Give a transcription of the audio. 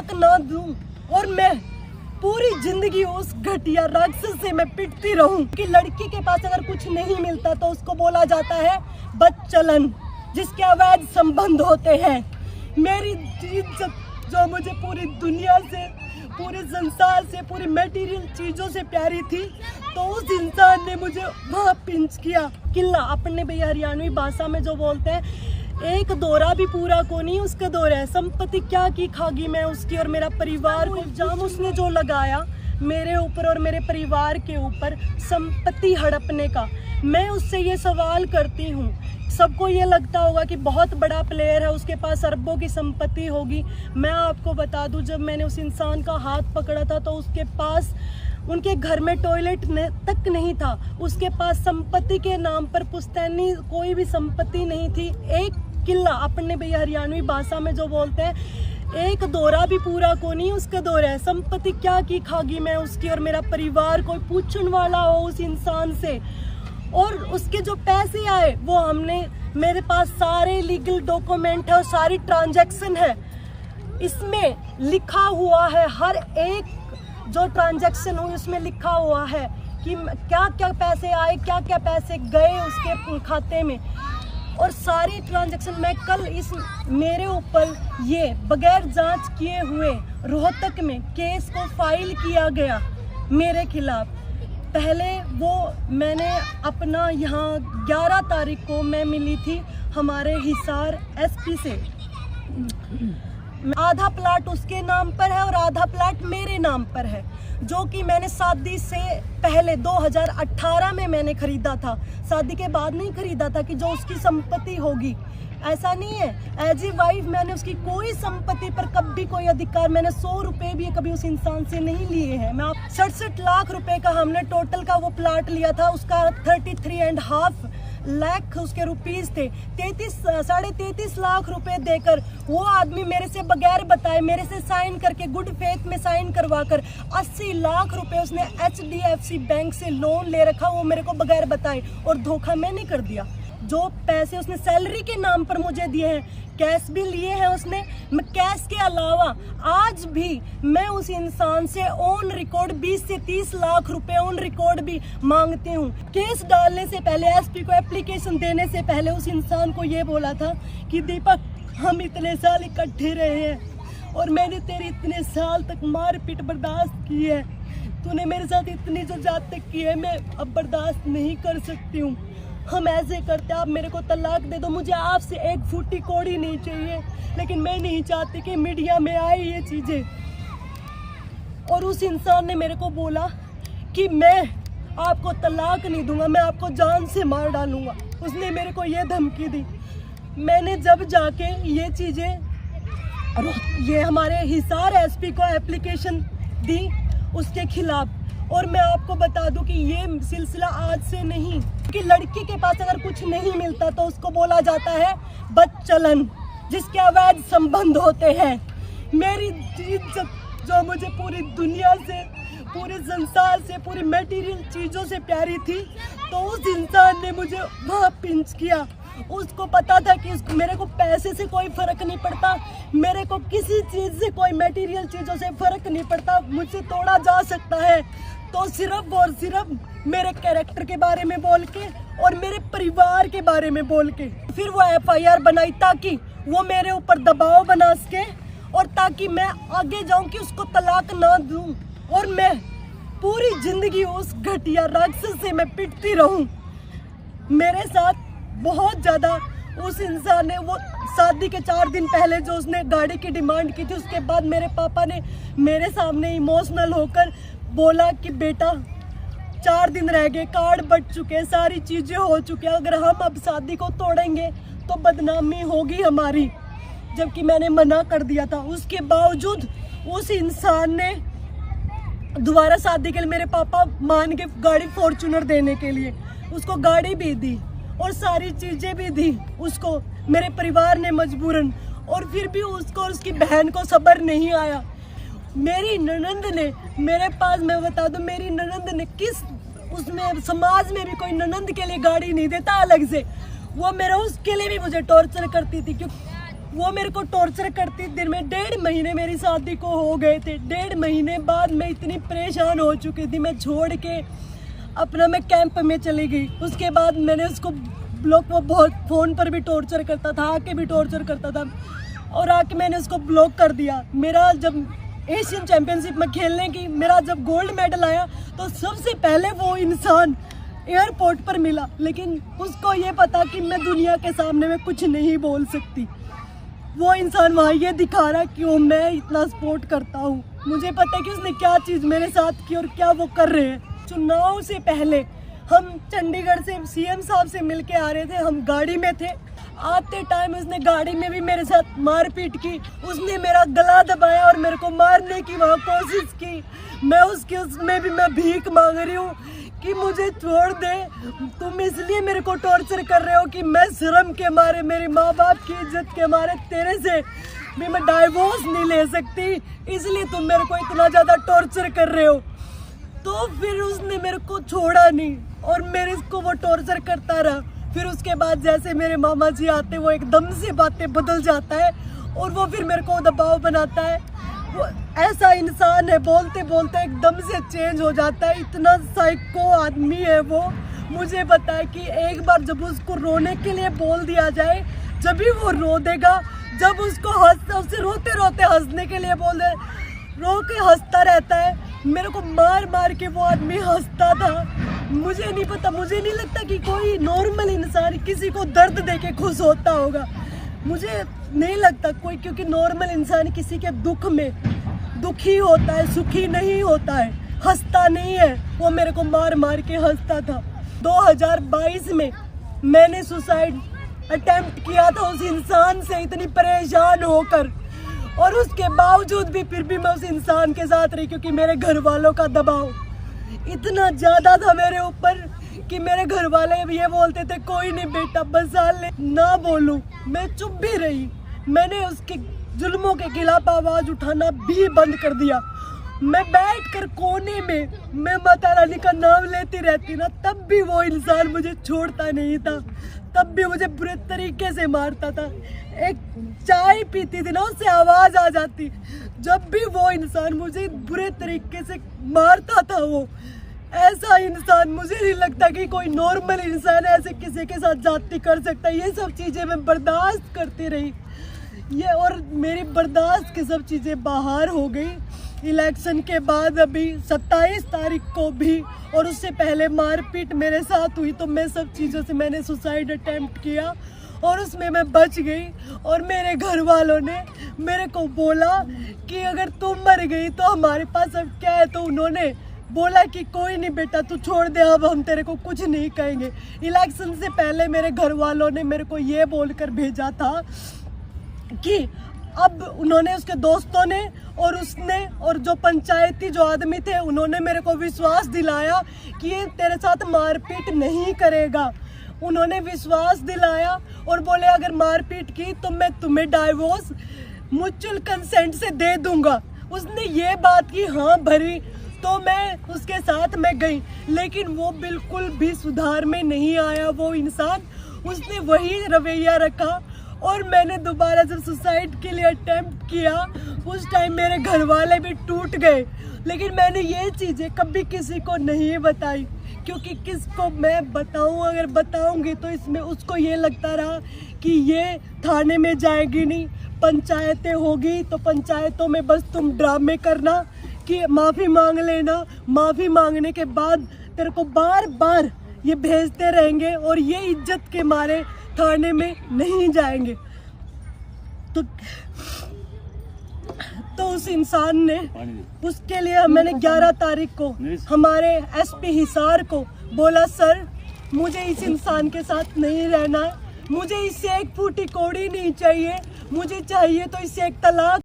तलाक ना दूं और मैं पूरी जिंदगी उस घटिया राक्षस से मैं पिटती रहूं कि लड़की के पास अगर कुछ नहीं मिलता तो उसको बोला जाता है बदचलन, जिसके अवैध संबंध होते हैं। मेरी इज्जत जो मुझे पूरी दुनिया से, पूरे संसार से, पूरी मटेरियल चीज़ों से प्यारी थी, तो उस इंसान ने मुझे वहाँ पिंच किया। किला अपने भैया हरियाणवी भाषा में जो बोलते हैं, एक दौरा भी पूरा को नहीं उसका दौरा है। संपत्ति क्या की खागी मैं उसकी और मेरा परिवार को। इल्जाम उसने जो लगाया मेरे ऊपर और मेरे परिवार के ऊपर संपत्ति हड़पने का, मैं उससे ये सवाल करती हूँ। सबको ये लगता होगा कि बहुत बड़ा प्लेयर है, उसके पास अरबों की संपत्ति होगी। मैं आपको बता दूं, जब मैंने उस इंसान का हाथ पकड़ा था तो उसके पास, उनके घर में टॉयलेट तक नहीं था। उसके पास संपत्ति के नाम पर पुश्तैनी कोई भी संपत्ति नहीं थी। एक किला अपने भैया हरियाणवी भाषा में जो बोलते हैं, एक दौरा भी पूरा को नहीं उसका दौरा है। संपत्ति क्या की खागी मैं उसकी और मेरा परिवार, कोई पूछने वाला हो उस इंसान से। और उसके जो पैसे आए वो हमने, मेरे पास सारे लीगल डॉक्यूमेंट है और सारी ट्रांजैक्शन है। इसमें लिखा हुआ है, हर एक जो ट्रांजैक्शन हुई उसमें लिखा हुआ है कि क्या क्या पैसे आए, क्या क्या पैसे गए उसके खाते में। और सारी ट्रांजैक्शन मैं कल इस मेरे ऊपर ये बगैर जांच किए हुए रोहतक में केस को फाइल किया गया मेरे खिलाफ। पहले वो मैंने अपना यहाँ 11 तारीख को मैं मिली थी हमारे हिसार एसपी से। आधा प्लाट उसके नाम पर है और आधा प्लाट मेरे नाम पर है, जो कि मैंने शादी से पहले 2018 में मैंने खरीदा था। शादी के बाद नहीं खरीदा था कि जो उसकी संपत्ति होगी, ऐसा नहीं है। एज ए वाइफ मैंने उसकी कोई संपत्ति पर कभी कोई अधिकार, मैंने 100 रुपए भी कभी उस इंसान से नहीं लिए हैं। मैं 67 लाख रुपए का हमने टोटल का वो प्लाट लिया था, उसका 33.5 लाख उसके रुपीस थे। 33.5 लाख रुपए देकर वो आदमी मेरे से बगैर बताए, मेरे से साइन करके, गुड फेथ में साइन करवा कर 80 लाख रुपए उसने HDFC बैंक से लोन ले रखा, वो मेरे को बगैर बताए, और धोखा मैंने कर दिया। जो पैसे उसने सैलरी के नाम पर मुझे दिए हैं, कैश भी लिए हैं उसने। मैं कैश के अलावा आज भी मैं उस इंसान से ऑन रिकॉर्ड 20 से 30 लाख रुपए ऑन रिकॉर्ड भी मांगती हूँ। केस डालने से पहले, एसपी को एप्लीकेशन देने से पहले उस इंसान को ये बोला था कि दीपक, हम इतने साल इकट्ठे रहे हैं और मैंने तेरी इतने साल तक मारपीट बर्दाश्त की है, तूने मेरे साथ इतनी जो जात की है, मैं अब बर्दाश्त नहीं कर सकती हूँ। हम ऐसे करते, आप मेरे को तलाक दे दो, मुझे आपसे एक फूटी कौड़ी नहीं चाहिए। लेकिन मैं नहीं चाहती कि मीडिया में आए ये चीज़ें। और उस इंसान ने मेरे को बोला कि मैं आपको तलाक नहीं दूंगा, मैं आपको जान से मार डालूंगा। उसने मेरे को ये धमकी दी। मैंने जब जाके ये चीज़ें, ये हमारे हिसार एसपी को एप्लीकेशन दी उसके खिलाफ, और मैं आपको बता दूं कि ये सिलसिला आज से नहीं, कि लड़की के पास अगर कुछ नहीं मिलता तो उसको बोला जाता है बदचलन, जिसके अवैध संबंध होते हैं। मेरी इज्जत जो मुझे पूरी दुनिया से, पूरे संसार से, पूरी मटेरियल चीज़ों से प्यारी थी, तो उस इंसान ने मुझे वहाँ पिंच किया। उसको पता था कि मेरे को पैसे से कोई फर्क नहीं पड़ता, मेरे को किसी चीज़ से, कोई मटेरियल चीज़ों से फर्क नहीं पड़ता, मुझसे तोड़ा जा सकता है तो सिर्फ और सिर्फ मेरे कैरेक्टर के बारे में बोल के और मेरे परिवार के बारे में बोल के। फिर वो FIR बनाई ताकि वो मेरे ऊपर दबाव बना सके और ताकि मैं आगे जाऊं कि उसको तलाक ना दूं और मैं पूरी जिंदगी उस घटिया राक्षस से मैं पिटती रहूं। मेरे साथ बहुत ज़्यादा उस इंसान ने, वो शादी के 4 दिन पहले जो उसने गाड़ी की डिमांड की थी, उसके बाद मेरे पापा ने मेरे सामने इमोशनल होकर बोला कि बेटा 4 दिन रह गए, कार्ड बट चुके, सारी चीज़ें हो चुकी, अगर हम अब शादी को तोड़ेंगे तो बदनामी होगी हमारी। जबकि मैंने मना कर दिया था, उसके बावजूद उस इंसान ने दोबारा शादी के लिए मेरे पापा मान के गाड़ी फॉर्च्यूनर देने के लिए उसको गाड़ी भी दी और सारी चीज़ें भी दी उसको, मेरे परिवार ने मजबूरन। और फिर भी उसको और उसकी बहन को सब्र नहीं आया। मेरी ननंद ने मेरे पास, मैं बता दूं, मेरी ननंद ने किस, उसमें समाज में भी कोई ननंद के लिए गाड़ी नहीं देता अलग से, वो मेरा उसके लिए भी मुझे टॉर्चर करती थी, क्योंकि वो मेरे को टॉर्चर करती दिन में। 1.5 महीने मेरी शादी को हो गए थे। 1.5 महीने बाद मैं इतनी परेशान हो चुकी थी, मैं छोड़ के अपना मैं कैंप में चली गई। उसके बाद मैंने उसको ब्लॉक, वो बहुत फ़ोन पर भी टॉर्चर करता था, आके भी टॉर्चर करता था, और आके मैंने उसको ब्लॉक कर दिया। मेरा जब एशियन चैम्पियनशिप में खेलने की मेरा जब गोल्ड मेडल आया तो सबसे पहले वो इंसान एयरपोर्ट पर मिला, लेकिन उसको ये पता कि मैं दुनिया के सामने में कुछ नहीं बोल सकती। वो इंसान वहाँ ये दिखा रहा कि वो मैं इतना सपोर्ट करता हूँ। मुझे पता है कि उसने क्या चीज़ मेरे साथ की और क्या वो कर रहे हैं। चुनाव से पहले हम चंडीगढ़ से सीएम साहब से मिल के आ रहे थे, हम गाड़ी में थे। आते टाइम उसने गाड़ी में भी मेरे साथ मारपीट की, उसने मेरा गला दबाया और मेरे को मारने की वहाँ कोशिश की। मैं उसमें भी मैं भीख मांग रही हूँ कि मुझे छोड़ दे, तुम इसलिए मेरे को टॉर्चर कर रहे हो कि मैं शर्म के मारे, मेरे माँ बाप की इज्जत के मारे तेरे से भी मैं डाइवोर्स नहीं ले सकती, इसलिए तुम मेरे को इतना ज़्यादा टॉर्चर कर रहे हो। तो फिर उसने मेरे को छोड़ा नहीं और मेरे को वो टॉर्चर करता रहा। फिर उसके बाद जैसे मेरे मामा जी आते, वो एकदम से बातें बदल जाता है और वो फिर मेरे को दबाव बनाता है। वो ऐसा इंसान है, बोलते बोलते एकदम से चेंज हो जाता है, इतना साइको आदमी है वो। मुझे पता है कि एक बार जब उसको रोने के लिए बोल दिया जाए, जब भी वो रो देगा, जब उसको उसे रोते रोते हंसने के लिए बोल दे, रो के हंसता रहता है। मेरे को मार मार के वो आदमी हंसता था। मुझे नहीं पता, मुझे नहीं लगता कि कोई नॉर्मल इंसान किसी को दर्द दे के खुश होता होगा। मुझे नहीं लगता कोई, क्योंकि नॉर्मल इंसान किसी के दुख में दुखी होता है, सुखी नहीं होता है, हंसता नहीं है। वो मेरे को मार मार के हंसता था। 2022 में मैंने सुसाइड अटेम्प्ट किया था उस इंसान से, इतनी परेशान होकर, और उसके बावजूद भी फिर भी मैं उस इंसान के साथ रही, क्योंकि मेरे घर वालों का दबाव इतना ज़्यादा था मेरे ऊपर कि मेरे घर वाले ये बोलते थे कोई नहीं बेटा बसा ले, ना बोलूं। मैं चुप भी रही। मैंने उसके जुल्मों के खिलाफ आवाज़ उठाना भी बंद कर दिया। मैं बैठकर कोने में मैं माता रानी का नाम लेती रहती ना, तब भी वो इंसान मुझे छोड़ता नहीं था, तब भी मुझे बुरे तरीके से मारता था। एक चाय पीती थी ना, उससे आवाज़ आ जाती, जब भी वो इंसान मुझे बुरे तरीके से मारता था। वो ऐसा इंसान, मुझे नहीं लगता कि कोई नॉर्मल इंसान ऐसे किसी के साथ जाती कर सकता है। ये सब चीज़ें मैं बर्दाश्त करती रही, ये और मेरी बर्दाश्त की सब चीज़ें बाहर हो गई। इलेक्शन के बाद अभी 27 तारीख को भी और उससे पहले मारपीट मेरे साथ हुई, तो मैं सब चीज़ों से मैंने सुसाइड अटेम्प्ट किया और उसमें मैं बच गई। और मेरे घर वालों ने मेरे को बोला कि अगर तुम मर गई तो हमारे पास अब क्या है, तो उन्होंने बोला कि कोई नहीं बेटा तू छोड़ दे, अब हम तेरे को कुछ नहीं कहेंगे। इलेक्शन से पहले मेरे घर वालों ने मेरे को ये बोलकर भेजा था कि अब उन्होंने, उसके दोस्तों ने और उसने और जो पंचायती जो आदमी थे, उन्होंने मेरे को विश्वास दिलाया कि ये तेरे साथ मारपीट नहीं करेगा। उन्होंने विश्वास दिलाया और बोले अगर मारपीट की तो मैं तुम्हें डाइवोर्स म्यूचुअल कंसेंट से दे दूंगा। उसने ये बात की हाँ भरी, तो मैं उसके साथ में गई, लेकिन वो बिल्कुल भी सुधार में नहीं आया वो इंसान। उसने वही रवैया रखा और मैंने दोबारा जब सुसाइड के लिए अटेम्प्ट किया, उस टाइम मेरे घर वाले भी टूट गए। लेकिन मैंने ये चीज़ें कभी किसी को नहीं बताई, क्योंकि किसको मैं बताऊं, अगर बताऊंगी तो इसमें उसको ये लगता रहा कि ये थाने में जाएगी नहीं, पंचायतें होगी तो पंचायतों में बस तुम ड्रामे करना कि माफ़ी मांग लेना, माफ़ी मांगने के बाद तेरे को बार बार ये भेजते रहेंगे और ये इज्जत के मारे थाने में नहीं जाएंगे। तो उस इंसान ने, उसके लिए मैंने 11 तारीख को हमारे एसपी हिसार को बोला, सर मुझे इस इंसान के साथ नहीं रहना है, मुझे इससे एक फूटी कौड़ी नहीं चाहिए, मुझे चाहिए तो इससे एक तलाक